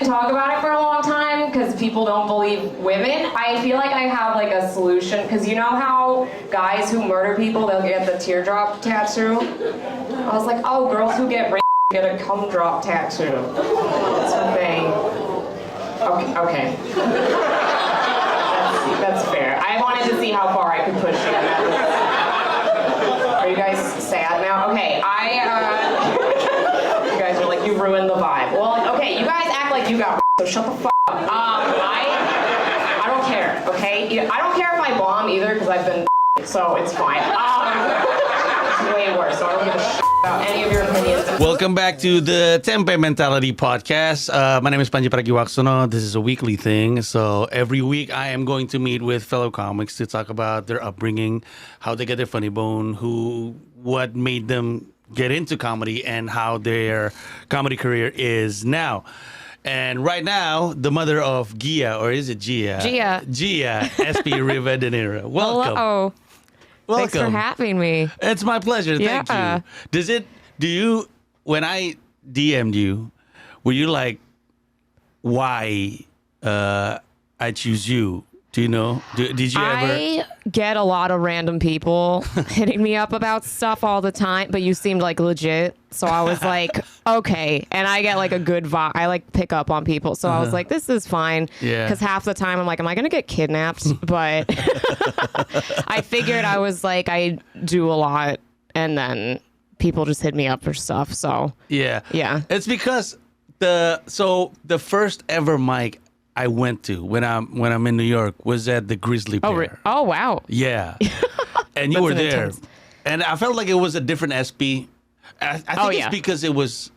talk about it for a long time because people don't believe women. I feel like I have like a solution because you know how guys who murder people, they'll get the teardrop tattoo? I was like, oh, girls who get raped get a cum drop tattoo. That's a thing. Okay. That's fair. I wanted to see how far I could push you. Are you guys sad now? Okay, you guys are like, you ruined the vibe. Well, okay, you guys act like you got so shut the fuck up. I don't care, okay? I don't care if I bomb either because I've been so it's fine. It's way worse, so I don't give a shit about any of your opinions. Welcome back to the Tempe Mentality Podcast. My name is Pandji Pragiwaksono. This is a weekly thing. So every week I am going to meet with fellow comics to talk about their upbringing, how they get their funny bone, what made them get into comedy, and how their comedy career is now. And right now, the mother of Gia, or is it Gia? Gia, Espi Rivadeneira. Welcome. Hello. Welcome. Thanks for having me. It's my pleasure. Thank you. When I DM'd you, were you like, why I choose you? Do you know? Did you ever? I get a lot of random people hitting me up about stuff all the time, but you seemed like legit. So I was like, okay. And I get like a good vibe. I like pick up on people. So I was like, this is fine. Yeah. Because half the time I'm like, am I going to get kidnapped? But I figured I was like, I do a lot. And then people just hit me up for stuff. So Yeah. yeah. It's because the first ever mic I went to when I'm in New York was at the Grizzly Bear. Oh, wow. Yeah. And you were there. Intense. And I felt like it was a different Espi. I think it's because it was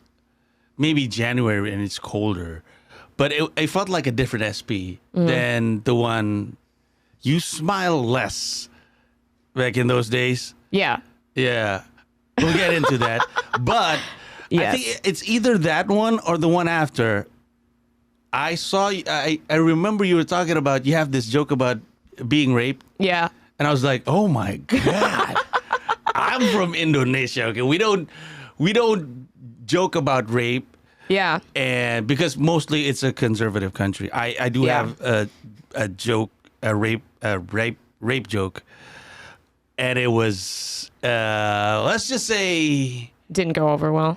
maybe January and it's colder. But it felt like a different Espi than the one. You smile less back in those days. Yeah. Yeah. We'll get into that. But Yes. I think it's either that one or the one after. I saw, I remember you were talking about, you have this joke about being raped. Yeah. And I was like, oh my God. I'm from Indonesia. Okay. We don't joke about rape. Yeah. And because mostly it's a conservative country. I do have a joke, a rape joke. And it was, let's just say. Didn't go over well.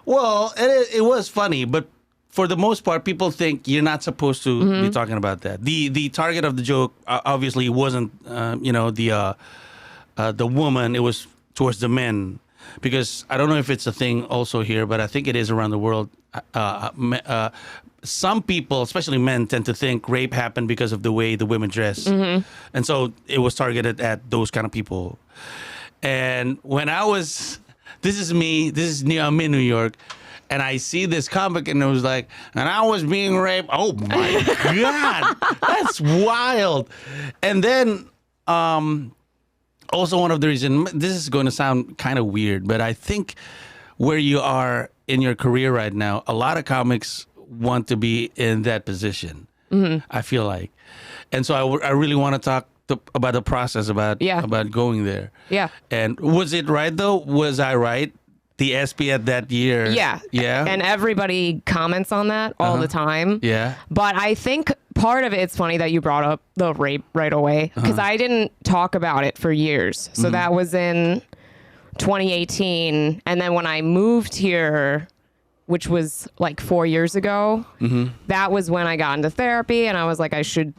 Well, it was funny, but for the most part, people think you're not supposed to be talking about that. The target of the joke obviously wasn't, the woman. It was towards the men, because I don't know if it's a thing also here, but I think it is around the world. Some people, especially men, tend to think rape happened because of the way the women dress, and so it was targeted at those kind of people. And when I'm in New York. And I see this comic, and it was like, and I was being raped. Oh my God, that's wild. And then, also one of the reasons, this is going to sound kind of weird, but I think where you are in your career right now, a lot of comics want to be in that position. I feel like, and so I really want to talk about the process about going there. Yeah. And was it right though? Was I right? The Espi at that year. Yeah. Yeah. And everybody comments on that all the time. Yeah. But I think part of it's funny that you brought up the rape right away, because I didn't talk about it for years. So that was in 2018. And then when I moved here, which was like 4 years ago, that was when I got into therapy, and I was like, I should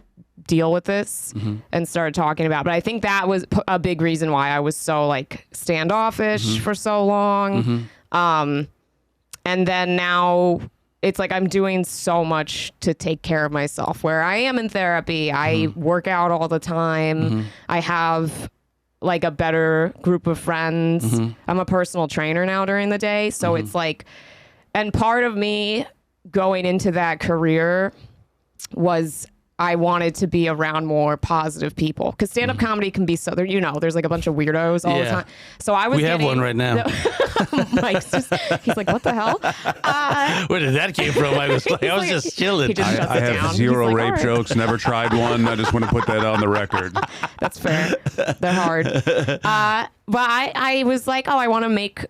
deal with this and started talking about it. But I think that was a big reason why I was so like standoffish for so long. And then now it's like I'm doing so much to take care of myself, where I am in therapy. I work out all the time. I have like a better group of friends. I'm a personal trainer now during the day. So it's like, and part of me going into that career was I wanted to be around more positive people, because stand-up comedy can be so there. There's like a bunch of weirdos all the time. So I was. We have one right now. Mike's he's like, what the hell? Where did that came from? I was just chilling. I have zero rape jokes. Never tried one. I just want to put that on the record. That's fair. They're hard. But I was like, oh, I want to make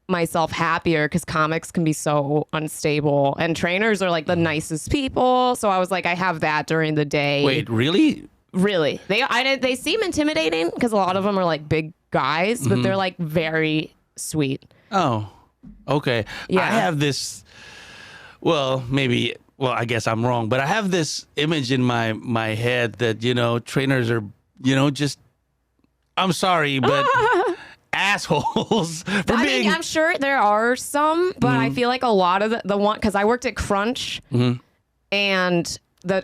myself happier because comics can be so unstable and trainers are like the nicest people. So I was like, I have that during the day. Wait, really? Really? They seem intimidating because a lot of them are like big guys, but they're like very sweet. Oh, okay. Yeah. I have this, I guess I'm wrong, but I have this image in my head that, trainers are, just, I'm sorry, but assholes for being. I'm sure there are some, but I feel like a lot of the one, because I worked at Crunch and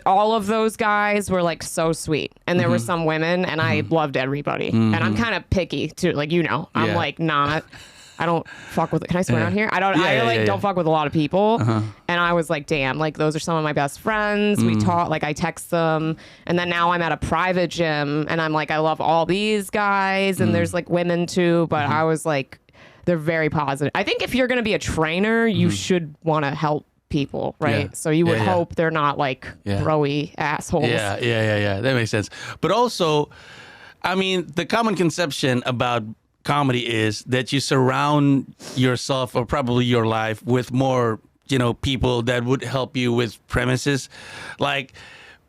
all of those guys were like so sweet, and there were some women, and I loved everybody, and I'm kind of picky too, like I'm like not. I don't fuck with. Can I swear on here? I don't. Don't fuck with a lot of people. And I was like, damn, like those are some of my best friends. We talk, like I text them, and then now I'm at a private gym, and I'm like, I love all these guys, and there's like women too, but I was like, they're very positive. I think if you're gonna be a trainer, you should want to help people, right? Yeah. So you would hope they're not like bro-y assholes. Yeah. That makes sense. But also, I mean, the common conception about comedy is that you surround yourself or probably your life with more, people that would help you with premises. Like,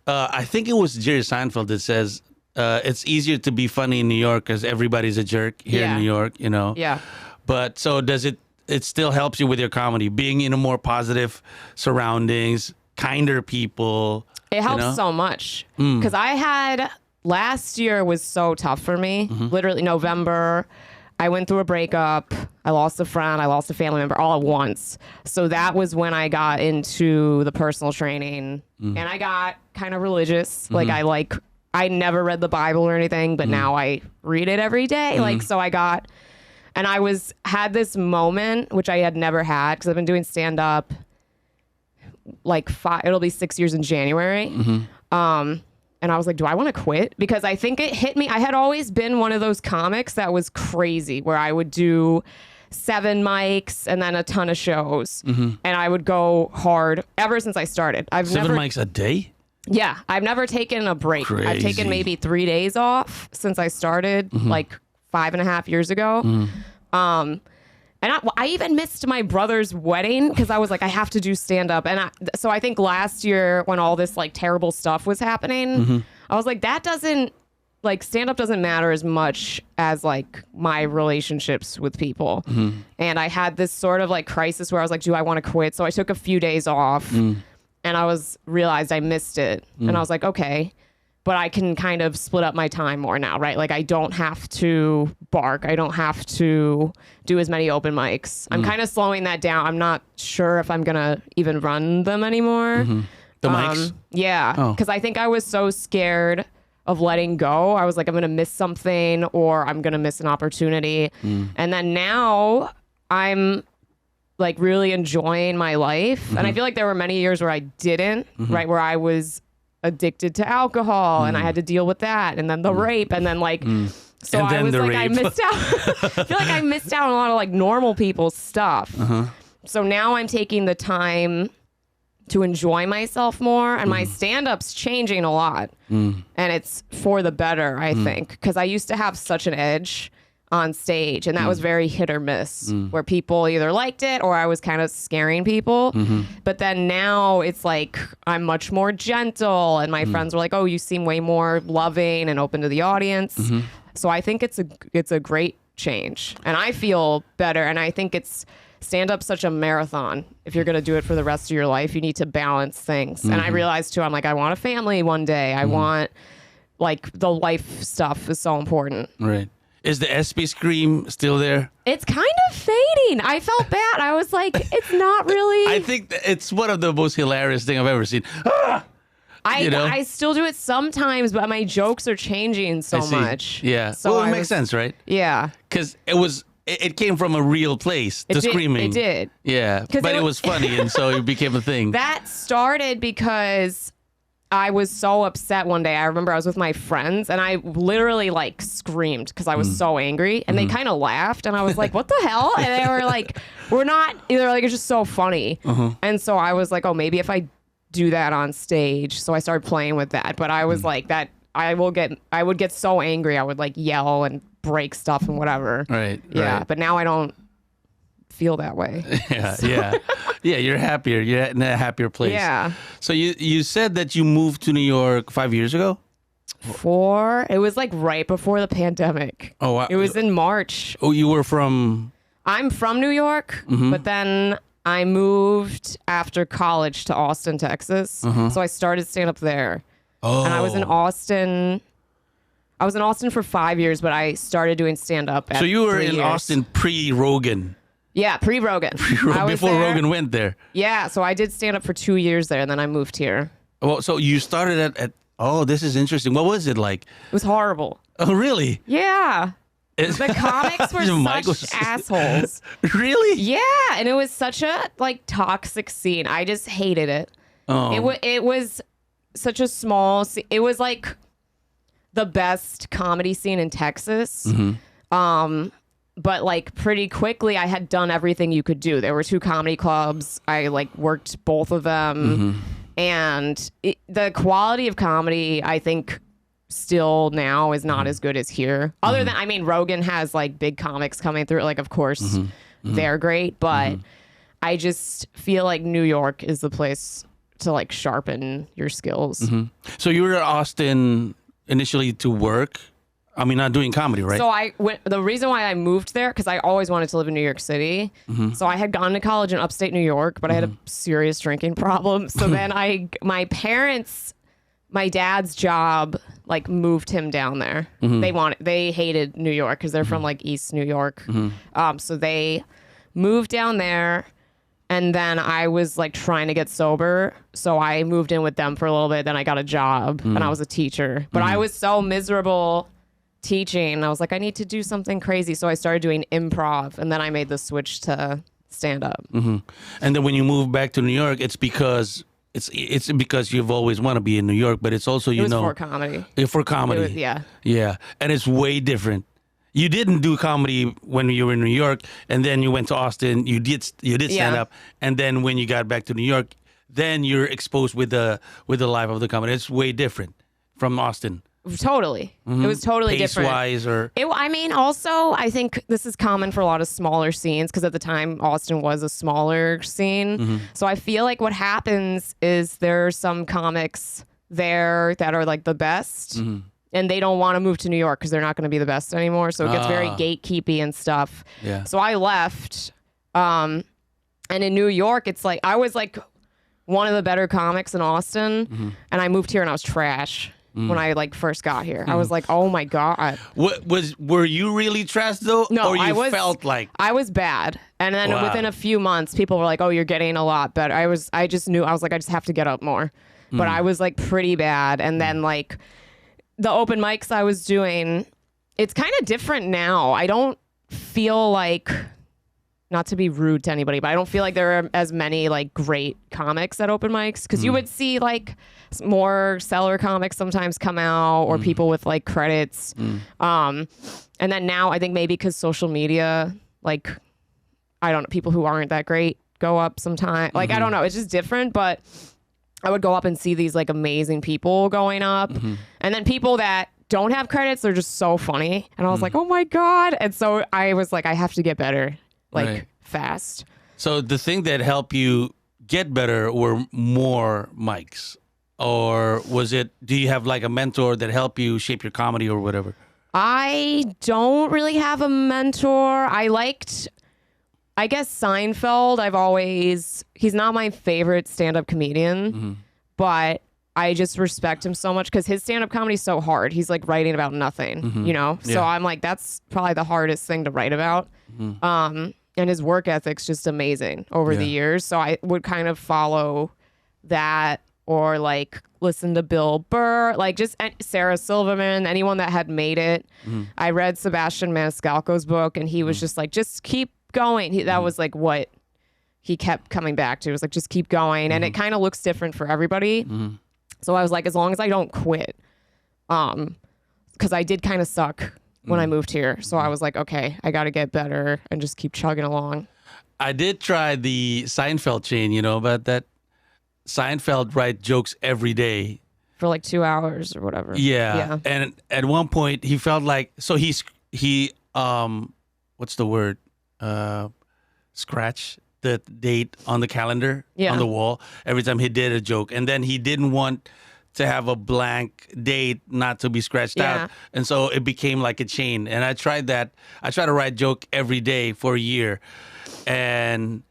I think it was Jerry Seinfeld that says, it's easier to be funny in New York because everybody's a jerk here in New York, Yeah. But so does it still helps you with your comedy, being in a more positive surroundings, kinder people. It helps so much because last year was so tough for me. Literally November, I went through a breakup. I lost a friend. I lost a family member all at once. So that was when I got into the personal training, and I got kind of religious. Like I never read the Bible or anything, but now I read it every day. So I got. And I had this moment, which I had never had, because I've been doing stand-up it'll be 6 years in January. And I was like, do I want to quit? Because I think it hit me. I had always been one of those comics that was crazy, where I would do 7 mics and then a ton of shows. And I would go hard ever since I started. Seven mics a day? Yeah. I've never taken a break. Crazy. I've taken maybe 3 days off since I started, 5.5 years ago. And I even missed my brother's wedding because I was like, I have to do stand up. And so I think last year when all this like terrible stuff was happening, I was like, stand up doesn't matter as much as like my relationships with people. And I had this sort of like crisis where I was like, do I want to quit? So I took a few days off and I realized I missed it. And I was like, okay. But I can kind of split up my time more now, right? Like I don't have to bark. I don't have to do as many open mics. I'm kind of slowing that down. I'm not sure if I'm going to even run them anymore. The mics? Yeah. Because I think I was so scared of letting go. I was like, I'm going to miss something or I'm going to miss an opportunity. And then now I'm like really enjoying my life. And I feel like there were many years where I didn't, right? Where I was addicted to alcohol and I had to deal with that, and then the rape, and then like so and I was like rape. I missed out. I feel like I missed out on a lot of like normal people's stuff. So now I'm taking the time to enjoy myself more, and my stand-up's changing a lot, and it's for the better, I think, because I used to have such an edge on stage, and that was very hit or miss, where people either liked it or I was kind of scaring people. But then now it's like I'm much more gentle, and my friends were like, oh, you seem way more loving and open to the audience. So I think it's a great change, and I feel better, and I think stand-up's such a marathon. If you're going to do it for the rest of your life, you need to balance things. And I realized too, I'm like, I want a family one day. I want, like, the life stuff is so important. Right. Is the Espi scream still there? It's kind of fading. I felt bad. I was like, it's not really. I think it's one of the most hilarious thing I've ever seen. I still do it sometimes, but my jokes are changing so much. Yeah. So it makes sense, right? Yeah. Because it came from a real place, the screaming. It did. Yeah. But it was funny, and so it became a thing. That started because I was so upset one day. I remember I was with my friends and I literally like screamed because I was so angry, and they kind of laughed, and I was like, what the hell? And they were like, we're not, they're like, it's just so funny. And so I was like, oh, maybe if I do that on stage. So I started playing with that, but I was like that. I would get so angry. I would like yell and break stuff and whatever. Right. Yeah. Right. But now I don't feel that way. Yeah. You're happier. You're in a happier place. Yeah. So you said that you moved to New York 5 years ago. It was like right before the pandemic. Oh, wow. It was in March. Oh, you were from. I'm from New York, but then I moved after college to Austin, Texas. So I started stand up there. Oh. And I was in Austin. I was in Austin for 5 years, but I started doing stand up. So you were 3 in years. Austin pre-Rogan. Yeah, pre-Rogan. Before Rogan went there. Yeah, so I did stand up for 2 years there, and then I moved here. Well, so you started at oh, this is interesting. What was it like? It was horrible. Oh, really? Yeah. The comics were such assholes. Really? Yeah, and it was such a like toxic scene. I just hated it. Oh. It was such a small. It was like the best comedy scene in Texas. But like pretty quickly, I had done everything you could do. There were 2 comedy clubs. I like worked both of them, and the quality of comedy, I think, still now is not as good as here. Other than, I mean, Rogan has like big comics coming through. Like, of course, they're great, but I just feel like New York is the place to like sharpen your skills. So you were in Austin initially to work. I mean, not doing comedy, right? So the reason why I moved there, because I always wanted to live in New York City. So I had gone to college in upstate New York, but I had a serious drinking problem. So then my dad's job like moved him down there. They hated New York because they're from like East New York. So they moved down there, and then I was like trying to get sober. So I moved in with them for a little bit. Then I got a job and I was a teacher, but I was so miserable teaching. I was like, I need to do something crazy. So I started doing improv, and then I made the switch to stand up. And then when you move back to New York, it's because you've always wanted to be in New York, but it's also, It was for comedy. For comedy. Yeah. Yeah. And it's way different. You didn't do comedy when you were in New York, and then you went to Austin. You did stand up, and then when you got back to New York, then you're exposed with the life of the comedy. It's way different from Austin. Totally. It was totally different. Pace-wise or... I mean, also, I think this is common for a lot of smaller scenes, because at the time, Austin was a smaller scene. So I feel like what happens is there are some comics there that are like the best, and they don't want to move to New York because they're not going to be the best anymore. So it gets very gatekeepy and stuff. Yeah. So I left. And in New York, it's like I was like one of the better comics in Austin, and I moved here and I was trash. When I like first got here, I was like, "Oh my god!" Were you really trash though? No, or you felt like I was bad. And then within a few months, people were like, "Oh, you're getting a lot better." I just knew. I was like, I just have to get up more. But I was like pretty bad. And then like the open mics I was doing, it's kind of different now. I don't feel like, not to be rude to anybody, but I don't feel like there are as many like great comics at open mics, because you would see like more seller comics sometimes come out, or people with like credits. And then now I think maybe because social media, like, I don't know, people who aren't that great go up sometimes. Like, I don't know, it's just different. But I would go up and see these like amazing people going up, and then people that don't have credits, they're just so funny. And I was like, oh my God. And so I was like, I have to get better. Like fast. So the thing that helped you get better were more mics, or was it? Do you have like a mentor that helped you shape your comedy or whatever? I don't really have a mentor. I guess Seinfeld. He's not my favorite stand-up comedian, but I just respect him so much because his stand-up comedy is so hard. He's like writing about nothing, you know? So I'm like, that's probably the hardest thing to write about. And his work ethic's just amazing over the years. So I would kind of follow that, or like listen to Bill Burr, like just Sarah Silverman, anyone that had made it. I read Sebastian Maniscalco's book, and he was just like, just keep going. That was like what he kept coming back to. It was like, just keep going. And it kind of looks different for everybody. So I was like, as long as I don't quit, because I did kind of suck when I moved here. So I was like, okay, I got to get better and just keep chugging along. I did try the Seinfeld chain, you know, but that Seinfeld write jokes every day. For like 2 hours or whatever. Yeah. And at one point he felt like, so he what's the word? scratch the date on the calendar Yeah. on the wall every time he did a joke, and then he didn't want to have a blank date not to be scratched Yeah. out, and so it became like a chain. And I tried that. I tried to write joke every day for a year, and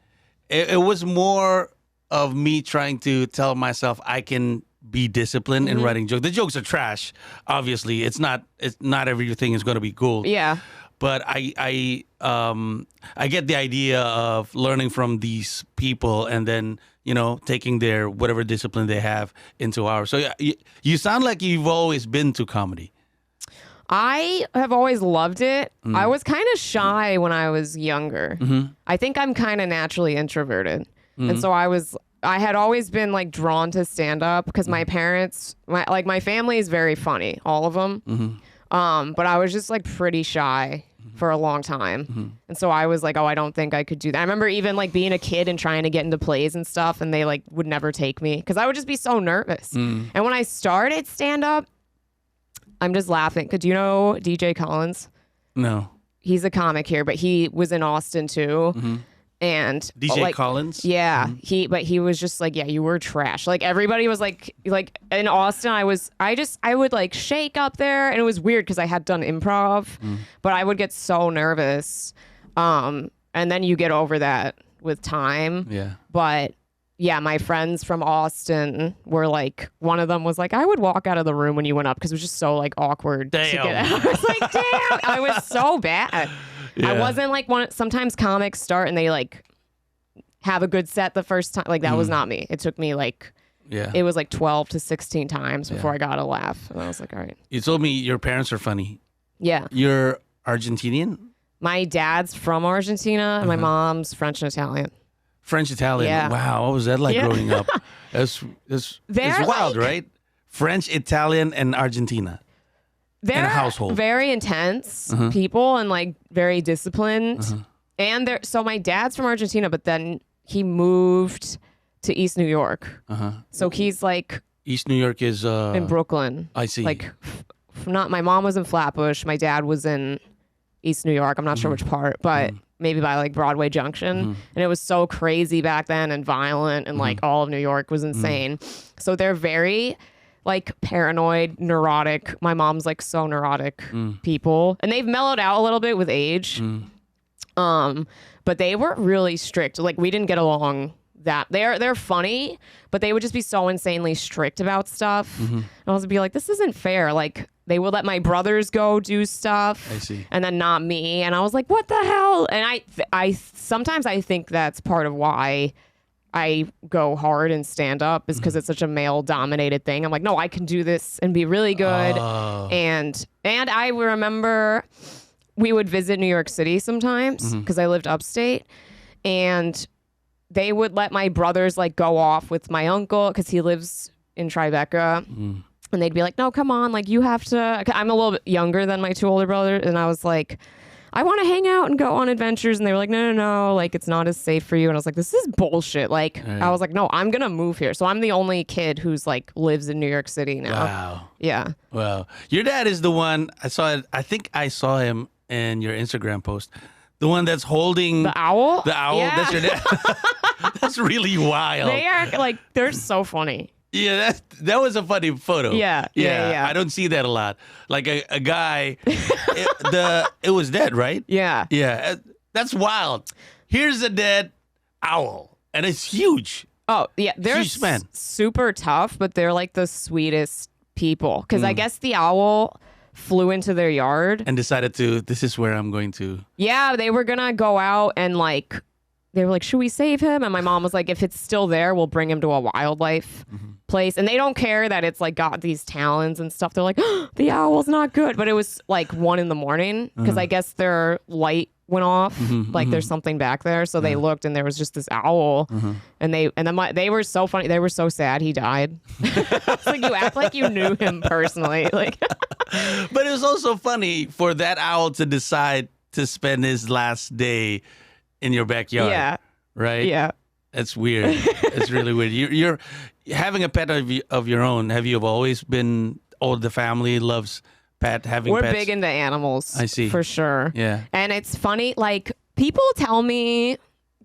it was more of me trying to tell myself I can be disciplined in writing jokes. The jokes are trash. Obviously, it's not everything is going to be gold. Yeah. But I get the idea of learning from these people and then taking their whatever discipline they have into ours. So yeah, you sound like you've always been to comedy. I have always loved it. I was kind of shy when I was younger. I think I'm kind of naturally introverted. And so I had always been like drawn to stand up because my parents, my family is very funny, all of them. But I was just like pretty shy for a long time. And so I was like, oh, I don't think I could do that. I remember even like being a kid and trying to get into plays and stuff, and they like would never take me because I would just be so nervous. And when I started stand up, I'm just laughing. Because you know DJ Collins? No. He's a comic here, but he was in Austin too. And DJ Collins? Yeah. But he was just like, yeah, you were trash. Like everybody was like in Austin, I would like shake up there, and it was weird because I had done improv, but I would get so nervous. And then you get over that with time. Yeah. But yeah, my friends from Austin were like, one of them was like, I would walk out of the room when you went up because it was just so like awkward to get out. I was like, damn, I was so bad. Yeah. I wasn't like sometimes comics start and they like have a good set the first time. Like that was not me. It took me like, it was like 12 to 16 times before I got a laugh. And I was like, all right. You told me your parents are funny. Yeah. You're Argentinian? My dad's from Argentina and my mom's French and Italian. French Italian. Yeah. Wow, what was that like growing up? It's wild, right? French, Italian, and Argentina. They're a household. very intense people and like very disciplined. And so my dad's from Argentina, but then he moved to East New York. So he's like East New York is in Brooklyn. I see. Like not my mom was in Flatbush. My dad was in East New York. I'm not sure which part, but maybe by like Broadway Junction. And it was so crazy back then and violent and like all of New York was insane. So they're very like paranoid, neurotic. My mom's like so neurotic people. And they've mellowed out a little bit with age. But they were really strict. Like we didn't get along that. They're funny, but they would just be so insanely strict about stuff. And I was be like, this isn't fair. Like they would let my brothers go do stuff. I see. And then not me. And I was like, what the hell? And I sometimes I think that's part of why I go hard and stand up is because it's such a male dominated thing. I'm like, no, I can do this and be really good. And I remember we would visit New York City sometimes because I lived upstate, and they would let my brothers like go off with my uncle because he lives in Tribeca. And they'd be like, no, come on. Like you have to, I'm a little bit younger than my two older brothers. And I was like, I want to hang out and go on adventures. And they were like, no, like it's not as safe for you. And I was like, this is bullshit. Like, I was like, no, I'm going to move here. So I'm the only kid who's like lives in New York City now. Wow. Yeah. Wow. Your dad is the one, I think I saw him in your Instagram post. The one that's holding The owl? The owl. Yeah. That's your dad. That's really wild. They are like, they're so funny. Yeah, that was a funny photo. Yeah. I don't see that a lot. Like a guy, it was dead, right? Yeah. Yeah, that's wild. Here's a dead owl, and it's huge. Oh, yeah. They're Huge man. super tough, but they're like the sweetest people. Because I guess the owl flew into their yard. And decided this is where I'm going to. Yeah, they were going to go out and like, they were like, should we save him? And my mom was like, if it's still there, we'll bring him to a wildlife place. And they don't care that it's like got these talons and stuff. They're like, oh, the owl's not good. But it was like 1 a.m. because I guess their light went off. Like there's something back there. So they looked and there was just this owl. And they were so funny. They were so sad he died. It's like you act like you knew him personally. Like, But it was also funny for that owl to decide to spend his last day in your backyard. yeah. Right? Yeah. That's weird. It's really weird. You're having a pet of your own. Have you always been, the family loves having We're pets? big into animals. I see. For sure. Yeah. And it's funny, like, people tell me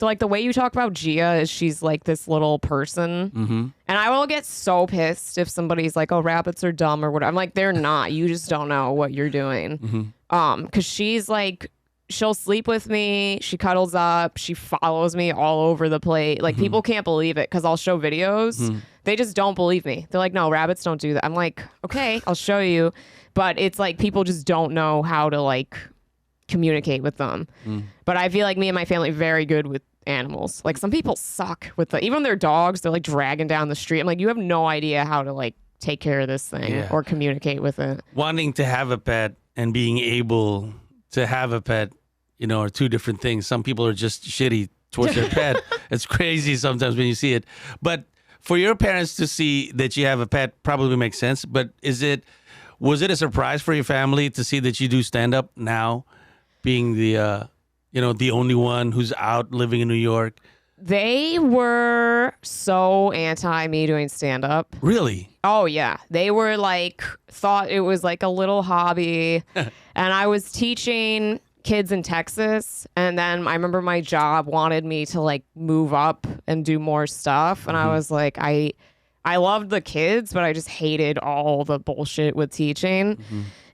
like the way you talk about Gia is she's like this little person. And I will get so pissed if somebody's like, oh, rabbits are dumb or whatever. I'm like, they're not. You just don't know what you're doing. Because she's like, she'll sleep with me. She cuddles up. She follows me all over the place. Like people can't believe it because I'll show videos. They just don't believe me. They're like, no, rabbits don't do that. I'm like, okay, I'll show you. But it's like people just don't know how to like communicate with them. But I feel like me and my family are very good with animals. Like some people suck with even their dogs. They're like dragging down the street. I'm like, you have no idea how to like take care of this thing or communicate with it. Wanting to have a pet and being able to have a pet, are two different things. Some people are just shitty towards their pet. It's crazy sometimes when you see it. But for your parents to see that you have a pet probably makes sense. But was it a surprise for your family to see that you do stand up now, being the the only one who's out living in New York? They were so anti me doing stand up. Really? Oh yeah. They were like, thought it was like a little hobby. And I was teaching kids in Texas. And then I remember my job wanted me to like move up and do more stuff. And I was like, I loved the kids, but I just hated all the bullshit with teaching.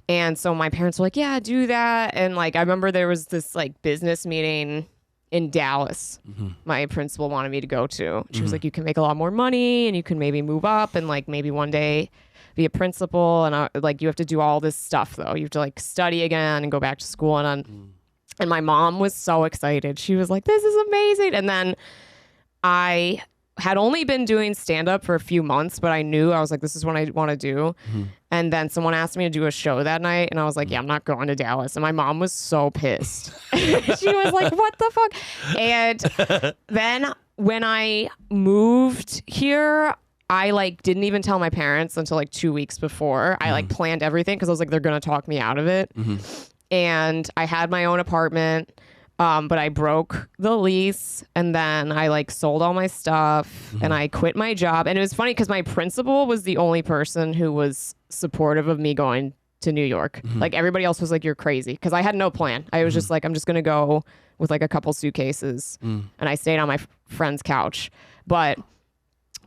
And so my parents were like, yeah, do that. And like, I remember there was this like business meeting in Dallas. My principal wanted me to go to. She was like, you can make a lot more money and you can maybe move up and like maybe one day be a principal. And like, you have to do all this stuff though. You have to like study again and go back to school. And my mom was so excited. She was like, this is amazing. And then I had only been doing stand-up for a few months, but I was like, this is what I want to do. And then someone asked me to do a show that night, and I was like, yeah, I'm not going to Dallas. And my mom was so pissed. She was like, what the fuck? And then when I moved here, I like didn't even tell my parents until like 2 weeks before. I like planned everything because I was like, they're going to talk me out of it. And I had my own apartment. But I broke the lease and then I like sold all my stuff and I quit my job. And it was funny because my principal was the only person who was supportive of me going to New York. Like everybody else was like, you're crazy. Because I had no plan. I was just like, I'm just going to go with like a couple suitcases. And I stayed on my friend's couch. But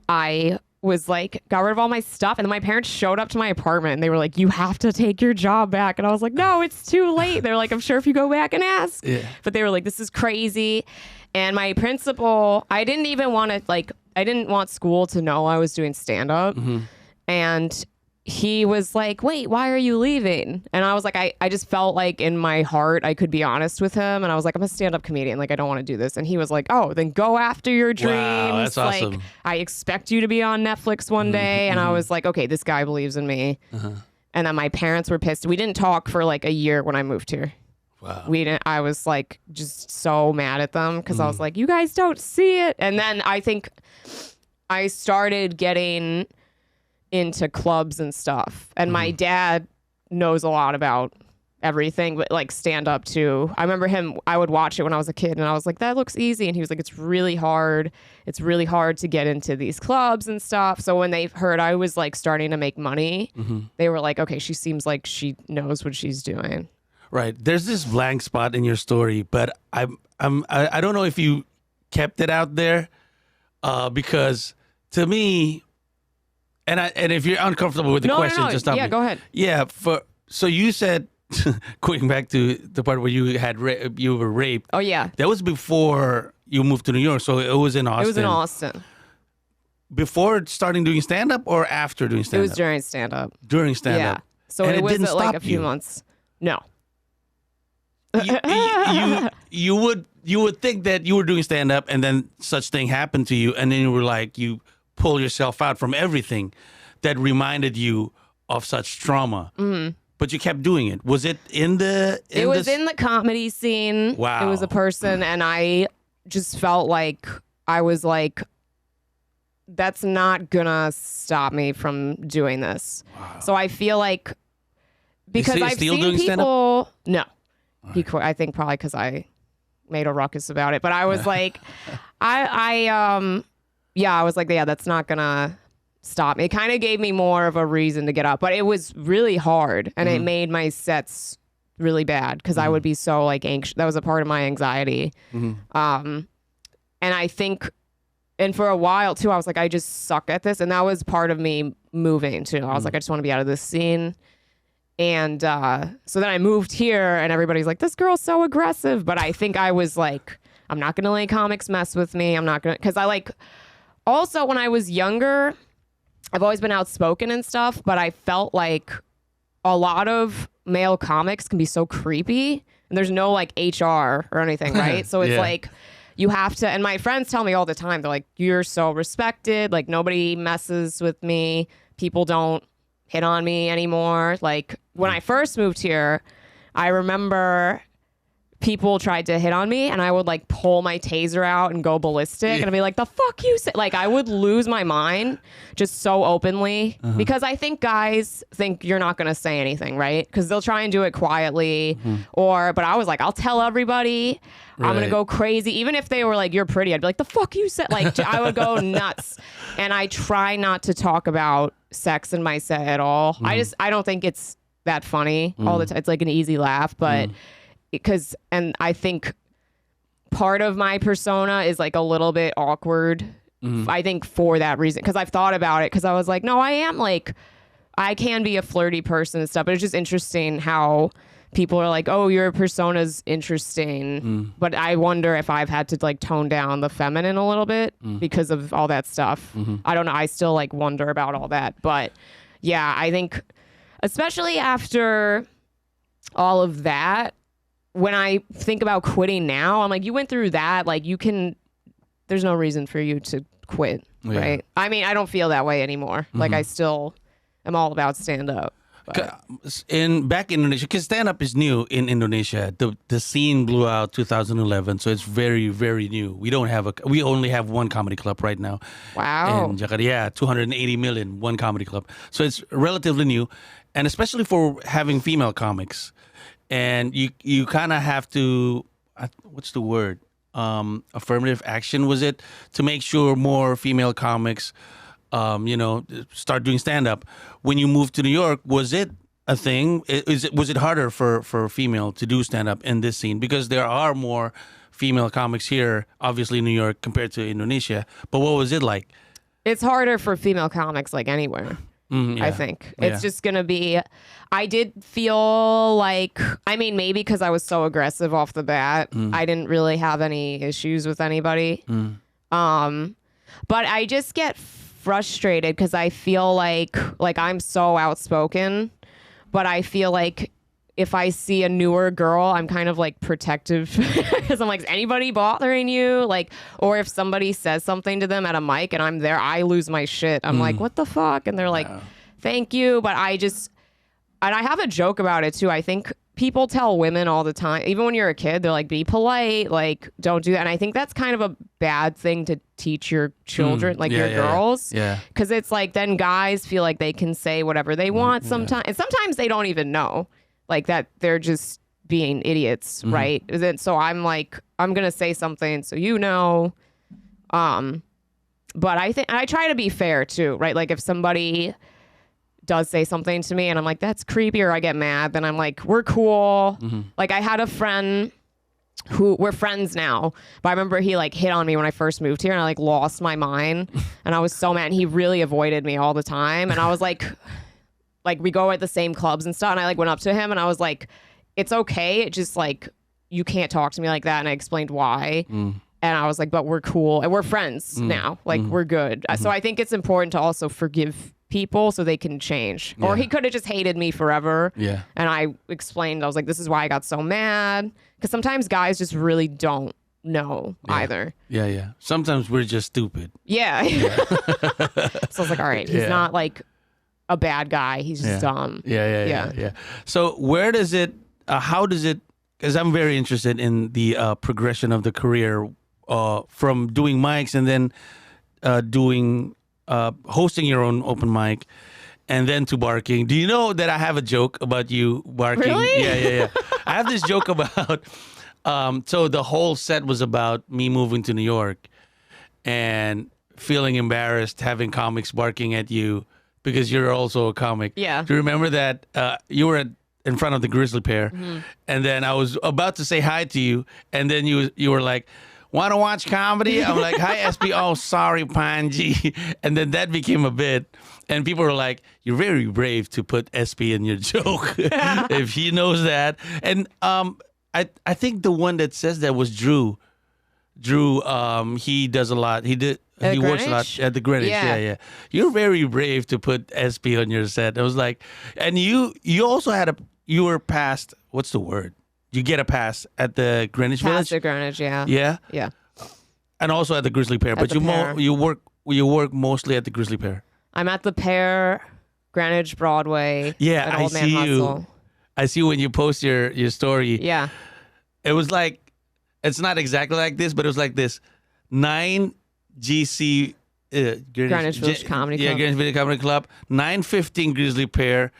I was like, got rid of all my stuff. And then my parents showed up to my apartment and they were like, you have to take your job back. And I was like, no, it's too late. They're like, I'm sure if you go back and ask. But they were like, this is crazy. And my principal, I didn't even want to I didn't want school to know I was doing stand up. And he was like, wait, why are you leaving? And I was like, I just felt like in my heart, I could be honest with him. And I was like, I'm a stand-up comedian. Like, I don't want to do this. And he was like, oh, then go after your dreams. Wow, that's awesome. Like, I expect you to be on Netflix one day. And I was like, okay, this guy believes in me. And then my parents were pissed. We didn't talk for like a year when I moved here. Wow. I was like, just so mad at them because I was like, you guys don't see it. And then I think I started getting into clubs and stuff. And my dad knows a lot about everything, but like stand up too. I remember I would watch it when I was a kid and I was like, that looks easy. And he was like, it's really hard. It's really hard to get into these clubs and stuff. So when they heard I was like starting to make money, they were like, okay, she seems like she knows what she's doing. Right. There's this blank spot in your story, but I don't know if you kept it out there because to me, and if you're uncomfortable with the question, just stop me. Yeah, go ahead. Yeah. So you said, going back to the part where you were raped. Oh yeah. That was before you moved to New York, so it was in Austin. It was in Austin. Before starting doing stand up or after doing stand up? It was during stand up. During stand up. Yeah. So and it was didn't like stop a few months. No. You would think that you were doing stand up and then such thing happened to you and then you were like you pull yourself out from everything that reminded you of such trauma. But you kept doing it. Was it in the It was in the comedy scene. Wow. It was a person and I just felt like I was like, that's not gonna stop me from doing this. Wow. So I feel like because I've seen people no. He quit, I think probably because I made a ruckus about it. But I was like, I was like, yeah, that's not gonna stop me. It kind of gave me more of a reason to get up, but it was really hard, and it made my sets really bad because I would be so like anxious. That was a part of my anxiety. And I think, and for a while too, I was like, I just suck at this. And that was part of me moving too. I was like, I just want to be out of this scene. And so then I moved here and everybody's like, this girl's so aggressive. But I think I was like, I'm not going to let comics mess with me. I'm not going to, because I like, also when I was younger, I've always been outspoken and stuff, but I felt like a lot of male comics can be so creepy and there's no like HR or anything, right? So it's like, you have to, and my friends tell me all the time, they're like, you're so respected. Like nobody messes with me. People don't hit on me anymore. Like when I first moved here, I remember people tried to hit on me and I would like pull my taser out and go ballistic and I'd be like, the fuck you say? Like I would lose my mind just so openly because I think guys think you're not going to say anything, right? Because they'll try and do it quietly but I was like, I'll tell everybody. I'm going to go crazy. Even if they were like, you're pretty, I'd be like, the fuck you said? Like I would go nuts. And I try not to talk about sex in my set at all. I don't think it's that funny all the time. It's like an easy laugh, but and I think part of my persona is like a little bit awkward. I think for that reason, because I've thought about it, because I was like, no, I am like, I can be a flirty person and stuff, but it's just interesting how people are like, oh, your persona's interesting. But I wonder if I've had to like tone down the feminine a little bit because of all that stuff. I don't know. I still like wonder about all that. But yeah, I think especially after all of that, when I think about quitting now, I'm like, you went through that. Like there's no reason for you to quit, right? I mean, I don't feel that way anymore. Like I still am all about stand up. Back in Indonesia, because stand up is new in Indonesia. The scene blew out 2011, so it's very, very new. We only have one comedy club right now. Wow. In Jakarta, 280 million, one comedy club. So it's relatively new, and especially for having female comics. And you kind of have to, what's the word? Affirmative action, was it? To make sure more female comics, start doing stand-up. When you moved to New York, was it a thing? Was it harder for female to do stand-up in this scene? Because there are more female comics here, obviously in New York, compared to Indonesia. But what was it like? It's harder for female comics like anywhere. I think it's just gonna be. I did feel like, I mean, maybe because I was so aggressive off the bat, I didn't really have any issues with anybody. But I just get frustrated because I feel like I'm so outspoken, but I feel like if I see a newer girl, I'm kind of like protective because I'm like, is anybody bothering you? Like, or if somebody says something to them at a mic and I'm there, I lose my shit. I'm like, what the fuck? And they're like, thank you. But and I have a joke about it too. I think people tell women all the time, even when you're a kid, they're like, be polite, like don't do that. And I think that's kind of a bad thing to teach your children, like your girls. Yeah. Because it's like, then guys feel like they can say whatever they want sometimes. And sometimes they don't even know. Like that they're just being idiots, right? So I'm like, I'm going to say something so you know. But I think, and I try to be fair too, right? Like if somebody does say something to me and I'm like, that's creepy, or I get mad, then I'm like, we're cool. Like I had a friend who, we're friends now, but I remember he like hit on me when I first moved here and I like lost my mind and I was so mad and he really avoided me all the time. And I was like we go at the same clubs and stuff. And I like went up to him and I was like, it's okay. It just like, you can't talk to me like that. And I explained why. And I was like, but we're cool and we're friends now. Like we're good. So I think it's important to also forgive people so they can change. Or he could have just hated me forever. Yeah. And I explained, I was like, this is why I got so mad. Because sometimes guys just really don't know either. Yeah. Sometimes we're just stupid. Yeah. So I was like, all right, he's not like a bad guy. He's just dumb. Yeah. So where does it, how does it, because I'm very interested in the progression of the career from doing mics and then hosting your own open mic and then to barking. Do you know that I have a joke about you barking? Really? Yeah. I have this joke about, so the whole set was about me moving to New York and feeling embarrassed having comics barking at you because you're also a comic. Yeah. Do you remember that you were in front of the Grizzly Pair and then I was about to say hi to you and then you were like, want to watch comedy? I'm like, hi, Espi. Oh, sorry, Pandji. And then that became a bit. And people were like, you're very brave to put Espi in your joke if he knows that. And I think the one that says that was Drew. Drew, he does a lot. He works a lot at the Greenwich. Yeah. You're very brave to put Espi on your set. I was like, and you also you were passed, what's the word? You get a pass at the Greenwich Village? Past the Greenwich, yeah. Yeah? Yeah. And also at the Grizzly Pear. But you work mostly at the Grizzly Pear. I'm at the Pear, Greenwich, Broadway. Yeah, and I Old Man see Hustle. you. I see when you post your story. Yeah. It was like, it's not exactly like this, but it was like this. 9 GC Greenwich Village Comedy Club. Yeah, Greenwich Village Comedy Club. 9:15 Grizzly Pear.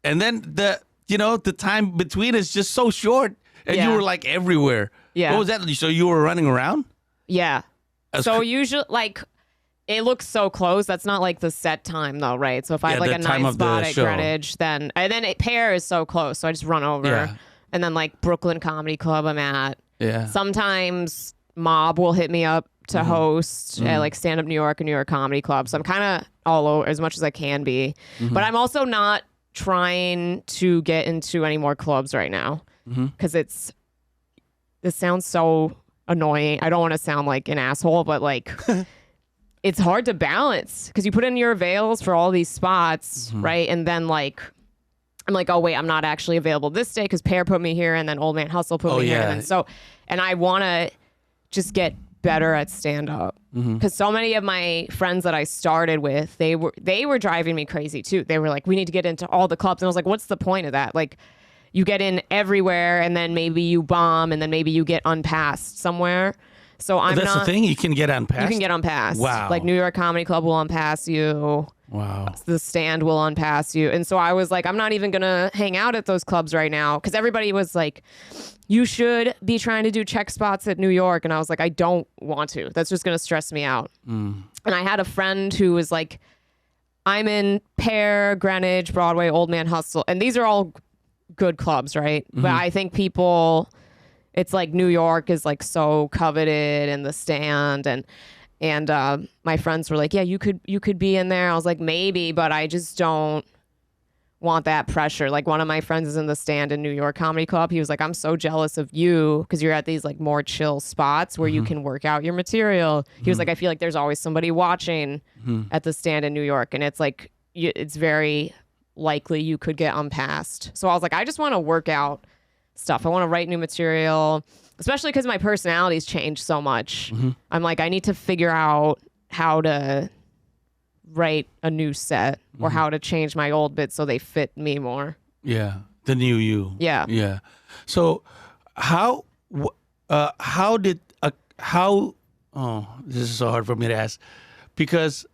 And then the time between is just so short. And you were like everywhere. Yeah. What was that? So you were running around? Yeah. So usually, like, it looks so close. That's not like the set time, though, right? So if I have like a nice spot at Greenwich, then Pear is so close. So I just run over. Yeah. And then like Brooklyn Comedy Club I'm at. Yeah. Sometimes Mob will hit me up to host at like Stand Up New York and New York Comedy Club. So I'm kind of all over as much as I can be. But I'm also not trying to get into any more clubs right now because this sounds so annoying. I don't want to sound like an asshole, but like it's hard to balance because you put in your avails for all these spots, right? And then like I'm like, oh wait, I'm not actually available this day because Pear put me here, and then Old Man Hustle put me here, and I want to just get better at stand up because so many of my friends that I started with, they were driving me crazy too. They were like, we need to get into all the clubs, and I was like, what's the point of that? Like, you get in everywhere, and then maybe you bomb, and then maybe you get unpassed somewhere. So That's the thing? You can get unpassed? You can get unpassed. Wow. Like New York Comedy Club will unpass you. Wow. The Stand will unpass you. And so I was like, I'm not even going to hang out at those clubs right now. Because everybody was like, you should be trying to do check spots at New York. And I was like, I don't want to. That's just going to stress me out. And I had a friend who was like, I'm in Pear, Greenwich, Broadway, Old Man Hustle. And these are all good clubs, right? But I think people... It's like New York is like so coveted, and the Stand, and my friends were like, yeah, you could be in there. I was like, maybe, but I just don't want that pressure. Like one of my friends is in the Stand in New York Comedy Club. He was like, I'm so jealous of you because you're at these like more chill spots where you can work out your material. He was like, I feel like there's always somebody watching at the Stand in New York, and it's like it's very likely you could get unpassed. So I was like, I just want to work out stuff. I want to write new material, especially because my personality's changed so much. I'm like, I need to figure out how to write a new set or how to change my old bits so they fit me more. Yeah, the new you. Yeah. Yeah. So how this is so hard for me to ask because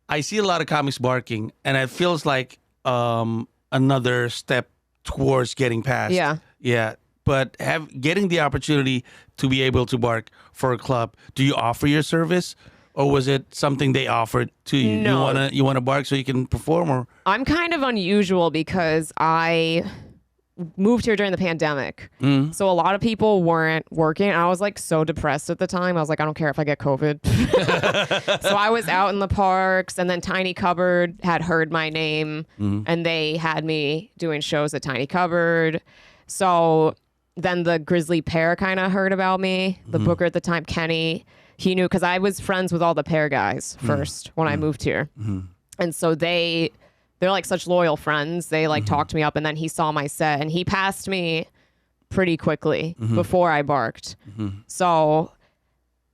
I see a lot of comics barking, and it feels like another step towards getting past. Yeah. Yeah. But getting the opportunity to be able to bark for a club, do you offer your service, or was it something they offered to you? No. You wanna bark so you can perform, or I'm kind of unusual because I moved here during the pandemic. So a lot of people weren't working. I was like so depressed at the time. I was like, I don't care if I get COVID. So I was out in the parks, and then Tiny Cupboard had heard my name, and they had me doing shows at Tiny Cupboard. So then the Grizzly Pear kind of heard about me. The booker at the time, Kenny, he knew because I was friends with all the Pear guys first when I moved here. And so they're like such loyal friends. They like talked me up, and then he saw my set, and he passed me pretty quickly before I barked. So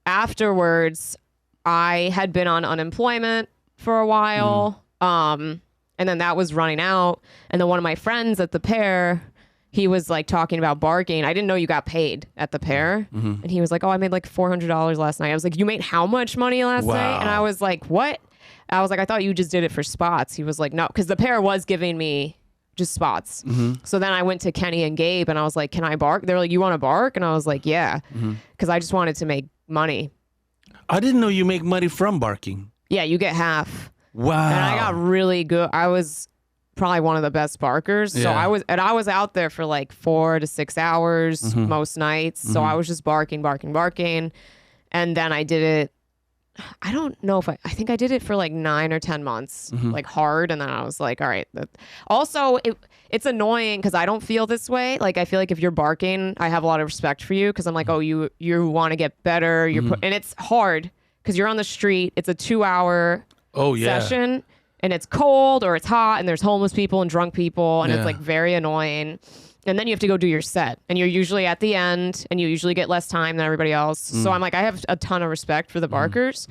afterwards, I had been on unemployment for a while. And then that was running out. And then one of my friends at the Pear, he was like talking about barking. I didn't know you got paid at the Pear. And he was like, oh, I made like $400 last night. I was like, you made how much money last night? And I was like, what? I was like, I thought you just did it for spots. He was like, no, because the Pear was giving me just spots. So then I went to Kenny and Gabe, and I was like, can I bark? They're like, you want to bark? And I was like, yeah, because I just wanted to make money. I didn't know you make money from barking. Yeah, you get half. Wow. And I got really good. I was probably one of the best barkers. So I was out there for like 4 to 6 hours most nights. So I was just barking. And then I did it. I don't know if I think I did it for like 9 or 10 months, like hard. And then I was like, all right. Also, it's annoying because I don't feel this way. Like, I feel like if you're barking, I have a lot of respect for you because I'm like, oh, you want to get better. And it's hard because you're on the street. It's a 2-hour session and it's cold or it's hot and there's homeless people and drunk people and it's like very annoying. And then you have to go do your set and you're usually at the end and you usually get less time than everybody else. So I'm like, I have a ton of respect for the barkers.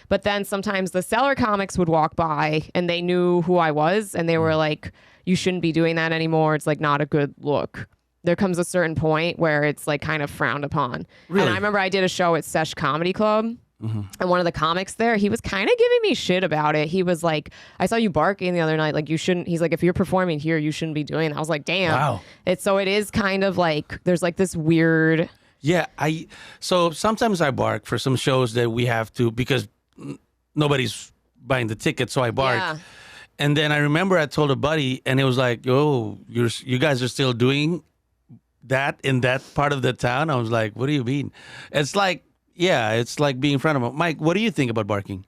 But then sometimes the seller comics would walk by and they knew who I was and they were like, you shouldn't be doing that anymore. It's like not a good look. There comes a certain point where it's like kind of frowned upon. Really? And I remember I did a show at Sesh Comedy Club. And one of the comics there, he was kind of giving me shit about it. He was like, I saw you barking the other night. Like, you shouldn't. He's like, if you're performing here, you shouldn't be doing that. I was like, damn. Wow. It is kind of like, there's like this weird. Yeah. So sometimes I bark for some shows that we have to, because nobody's buying the ticket. So I bark. Yeah. And then I remember I told a buddy and it was like, oh, you guys are still doing that in that part of the town? I was like, what do you mean? It's like, yeah, it's like being in front of him. Mike, what do you think about barking?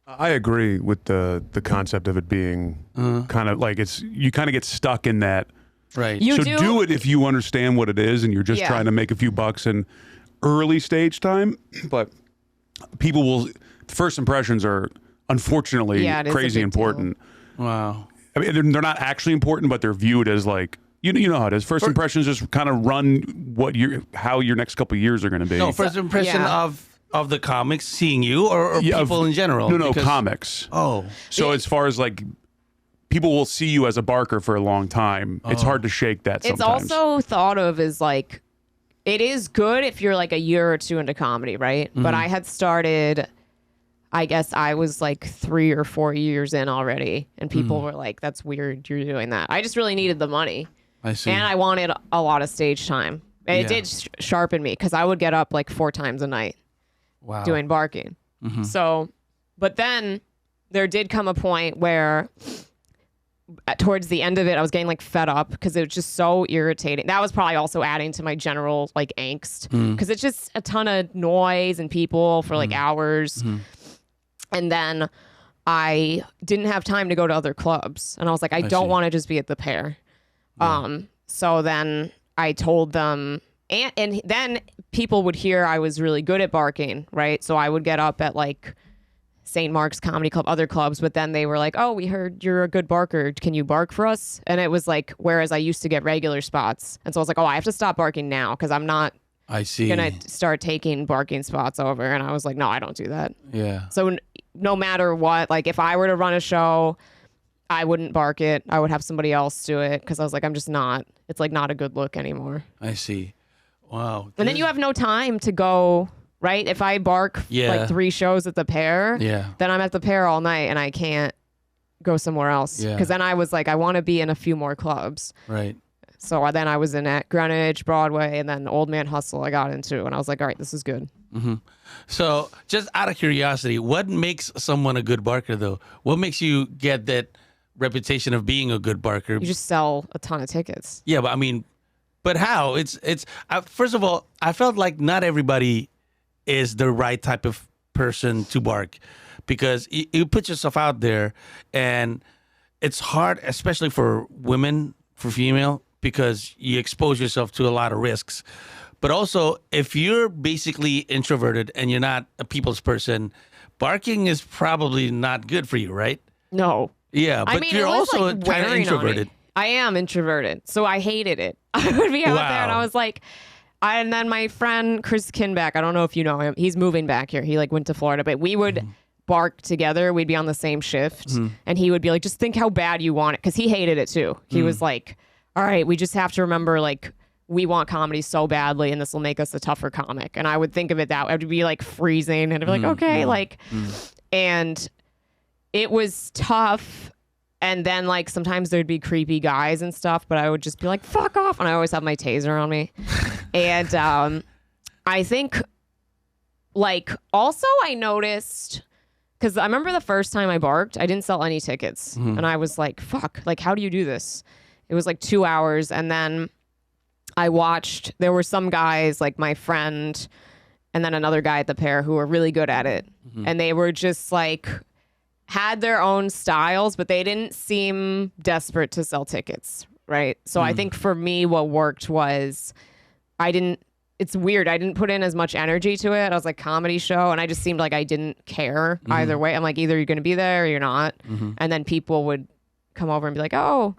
I agree with the concept of it being kind of like you kind of get stuck in that. Right. So do it if you understand what it is and you're just trying to make a few bucks in early stage time. But people will, first impressions are unfortunately crazy important. Deal. Wow. I mean, they're not actually important, but they're viewed as like, you know how it is. First impressions just kind of run how your next couple of years are going to be. No, first impression of the comics seeing you or people in general? No, comics. Oh. So as far as like, people will see you as a barker for a long time. It's hard to shake that sometimes. It's also thought of as like, it is good if you're like a year or two into comedy, right? But I had started, I guess I was like 3 or 4 years in already. And people were like, that's weird, you're doing that. I just really needed the money. I see. And I wanted a lot of stage time. And it did sharpen me because I would get up like 4 times a night doing barking. So, but then there did come a point where towards the end of it, I was getting like fed up because it was just so irritating. That was probably also adding to my general like angst because it's just a ton of noise and people for like hours. And then I didn't have time to go to other clubs. And I was like, I don't want to just be at the Pear. So then I told them, and then people would hear I was really good at barking, right? So I would get up at like St. Mark's Comedy Club, other clubs, but then they were like, oh, we heard you're a good barker. Can you bark for us? And it was like, whereas I used to get regular spots. And so I was like, oh, I have to stop barking now because I'm not gonna start taking barking spots over. And I was like, no, I don't do that. Yeah. So no matter what, like if I were to run a show, I wouldn't bark it. I would have somebody else do it because I was like, I'm just not. It's like not a good look anymore. I see. Wow. And then you have no time to go, right? If I bark like 3 shows at the Pear, then I'm at the Pear all night and I can't go somewhere else. Because then I was like, I want to be in a few more clubs. Right. So then I was in at Greenwich, Broadway, and then Old Man Hustle I got into. And I was like, all right, this is good. So just out of curiosity, what makes someone a good barker though? What makes you get that reputation of being a good barker? You just sell a ton of tickets. Yeah, but I mean, but how? It's first of all, I felt like not everybody is the right type of person to bark because you put yourself out there and it's hard, especially for women, for female, because you expose yourself to a lot of risks. But also, if you're basically introverted and you're not a people's person, barking is probably not good for you, right? No. Yeah, but you're also like kind of introverted. I am introverted, so I hated it. I would be out there and I was like, and then my friend Chris Kinback, I don't know if you know him, he's moving back here. He like went to Florida, but we would bark together. We'd be on the same shift and he would be like, just think how bad you want it. Because he hated it too. He was like, all right, we just have to remember like, we want comedy so badly and this will make us a tougher comic. And I would think of it that way. I would be like freezing and I'd be like, okay, like, and it was tough. And then like sometimes there'd be creepy guys and stuff, but I would just be like, fuck off. And I always have my taser on me. And I think like also I noticed, because I remember the first time I barked, I didn't sell any tickets. And I was like, fuck, like how do you do this? It was like 2 hours. And then I watched, there were some guys like my friend and then another guy at the pair who were really good at it. And they were just like, had their own styles, but they didn't seem desperate to sell tickets, right? So I think for me, what worked was it's weird. I didn't put in as much energy to it. I was like, comedy show, and I just seemed like I didn't care either way. I'm like, either you're going to be there or you're not. And then people would come over and be like, oh,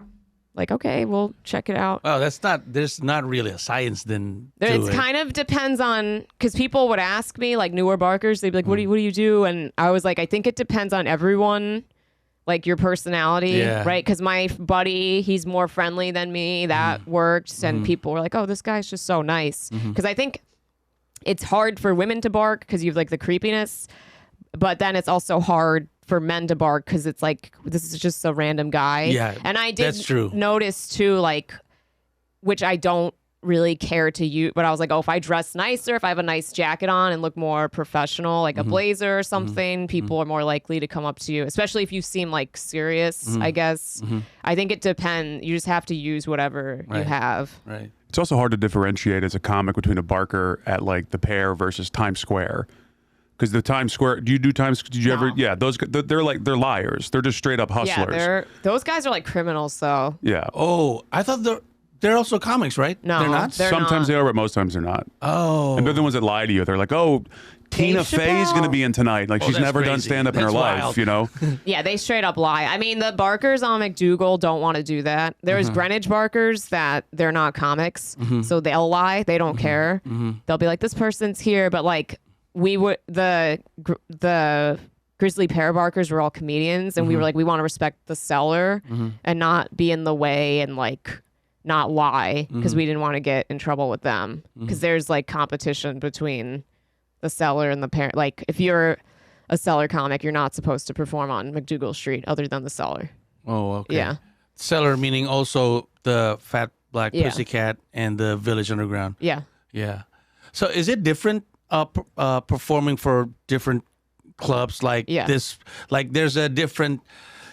like, okay, we'll check it out. Well, there's not really a science then. It kind of depends on, because people would ask me, like newer barkers, they'd be like, what do you do? And I was like, I think it depends on everyone, like your personality, right? Because my buddy, he's more friendly than me. That worked. And people were like, oh, this guy's just so nice. Because I think it's hard for women to bark because you have like the creepiness, but then it's also hard for men to bark because it's like, this is just a random guy. Yeah, and I did that's true. Notice too, like, which I don't really care to use, but I was like, oh, if I dress nicer, if I have a nice jacket on and look more professional, like a blazer or something, people are more likely to come up to you, especially if you seem like serious, I guess. I think it depends. You just have to use whatever you have. Right. It's also hard to differentiate as a comic between a barker at like the Pair versus Times Square. Because the Times Square, do you do Times? Did you ever? Yeah, they're liars. They're just straight up hustlers. Yeah, those guys are like criminals, though. Yeah. Oh, I thought they're also comics, right? No, they're not. Sometimes they are, but most times they're not. Oh, and they're the ones that lie to you. They're like, oh, Tina Fey's going to be in tonight. Like, she's never done stand up in her life, you know? Yeah, they straight up lie. I mean, the barkers on McDougal don't want to do that. There's Greenwich barkers that they're not comics, so they'll lie. They don't care. They'll be like, this person's here, but like, the Grizzly Pear barkers were all comedians, and we were like, we want to respect the seller and not be in the way and like not lie because we didn't want to get in trouble with them because there's like competition between the seller and the parent. Like if you're a seller comic, you're not supposed to perform on McDougal Street other than the seller. Oh, okay. Yeah. Seller meaning also the Fat Black Pussycat and the Village Underground. Yeah. Yeah. So is it different performing for different clubs like this? Like there's a different,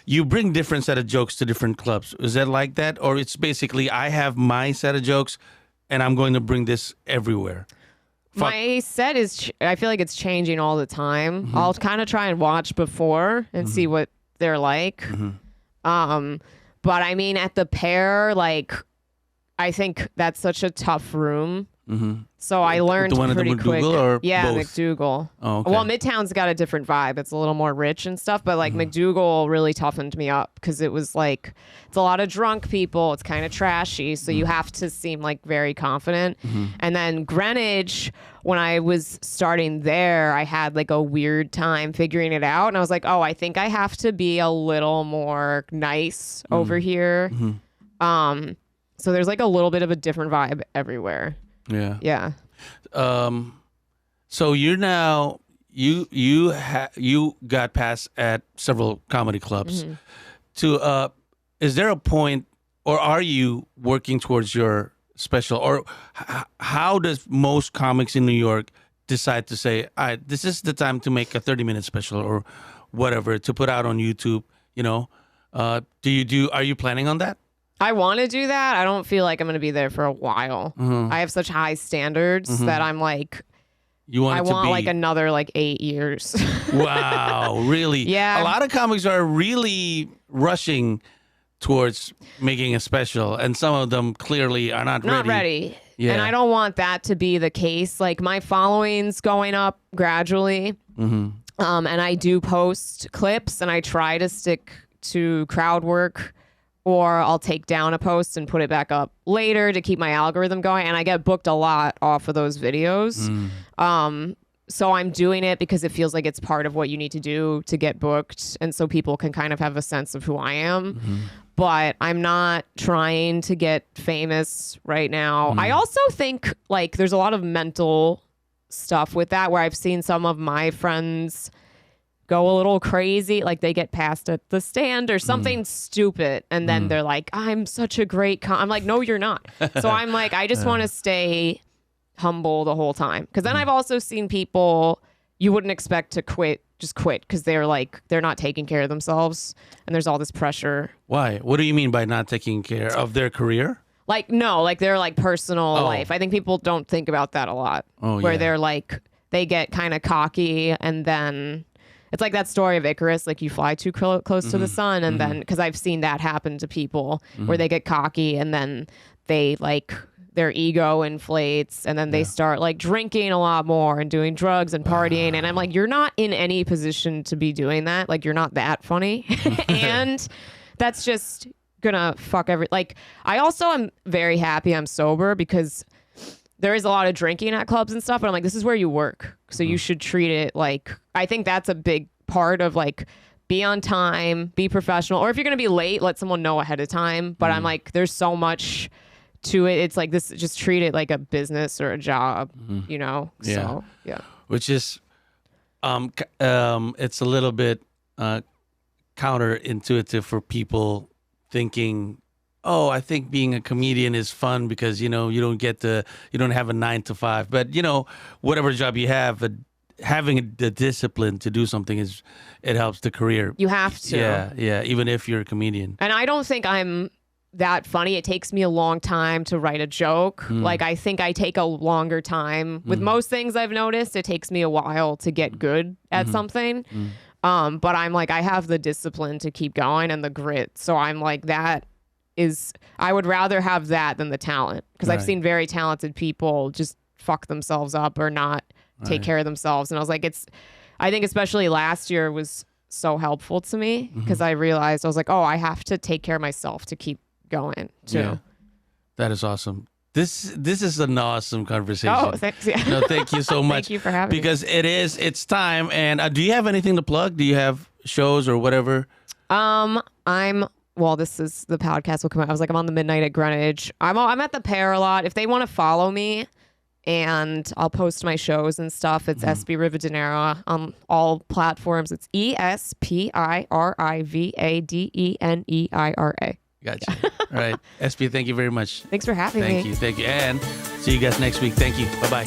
you bring different set of jokes to different clubs. Is that like that? Or it's basically I have my set of jokes and I'm going to bring this everywhere? My set is, I feel like it's changing all the time. I'll kind of try and watch before and see what they're like. But I mean, at the Pair, like, I think that's such a tough room. So I learned pretty quick. Yeah, both? McDougal. Oh, okay. Well, Midtown's got a different vibe. It's a little more rich and stuff, but like McDougal really toughened me up because it was like, it's a lot of drunk people. It's kind of trashy. So you have to seem like very confident. And then Greenwich, when I was starting there, I had like a weird time figuring it out. And I was like, oh, I think I have to be a little more nice over here. So there's like a little bit of a different vibe everywhere. Yeah. Yeah. So you're now you got passed at several comedy clubs. Is there a point, or are you working towards your special, or how does most comics in New York decide to say, all right, this is the time to make a 30-minute special or whatever to put out on YouTube? You know, are you planning on that? I want to do that. I don't feel like I'm going to be there for a while. I have such high standards that I'm like, I want like another like 8 years. Wow, really? Yeah. A lot of comics are really rushing towards making a special, and some of them clearly are not ready. Yeah. And I don't want that to be the case. Like my following's going up gradually. And I do post clips and I try to stick to crowd work, or I'll take down a post and put it back up later to keep my algorithm going. And I get booked a lot off of those videos. So I'm doing it because it feels like it's part of what you need to do to get booked. And so people can kind of have a sense of who I am. But I'm not trying to get famous right now. I also think like there's a lot of mental stuff with that, where I've seen some of my friends go a little crazy, like they get passed at the stand or something stupid, and then they're like, I'm such a great I'm like, no, you're not. So I'm like, I just want to stay humble the whole time, because then I've also seen people you wouldn't expect to just quit because they're like, they're not taking care of themselves, and there's all this pressure. Why? What do you mean by not taking care of their career? Like, no, like their like personal life. I think people don't think about that a lot. Where they're like, they get kind of cocky, and then it's like that story of Icarus, like you fly too close to the sun, and then because I've seen that happen to people where they get cocky and then they like their ego inflates, and then they start like drinking a lot more and doing drugs and partying, and I'm like, you're not in any position to be doing that. Like, you're not that funny. And that's just gonna fuck like, I also am very happy I'm sober because there is a lot of drinking at clubs and stuff, but I'm like, this is where you work, so you should treat it like, I think that's a big part of like, be on time, be professional, or if you're gonna be late, let someone know ahead of time. But I'm like, there's so much to it. It's like this, just treat it like a business or a job, you know? Yeah. So, yeah. Which is, it's a little bit counterintuitive for people thinking, oh, I think being a comedian is fun because, you know, you don't have a 9 to 5, but, you know, whatever job you have, having the discipline to do something it helps the career. You have to. Yeah. Even if you're a comedian. And I don't think I'm that funny. It takes me a long time to write a joke. Like, I think I take a longer time with most things. I've noticed it takes me a while to get good at something. But I'm like, I have the discipline to keep going and the grit. So I'm like, I would rather have that than the talent, because I've seen very talented people just fuck themselves up or not take care of themselves. And I was like, I think especially last year was so helpful to me, because I realized, I was like, oh, I have to take care of myself to keep going too. Yeah. That is awesome. This is an awesome conversation. Oh, thanks. Yeah. No, thank you so much. Thank you for having me. Because it's time. And do you have anything to plug? Do you have shows or whatever? Well, this is the podcast will come out. I was like, I'm on the Midnight at Greenwich. I'm at the Pair a lot. If they want to follow me, and I'll post my shows and stuff, it's Espi Rivadeneira on all platforms. It's ESPIRIVADENEIRA. Gotcha. All right. Espi, thank you very much. Thanks for having me. Thank you. And see you guys next week. Thank you. Bye-bye.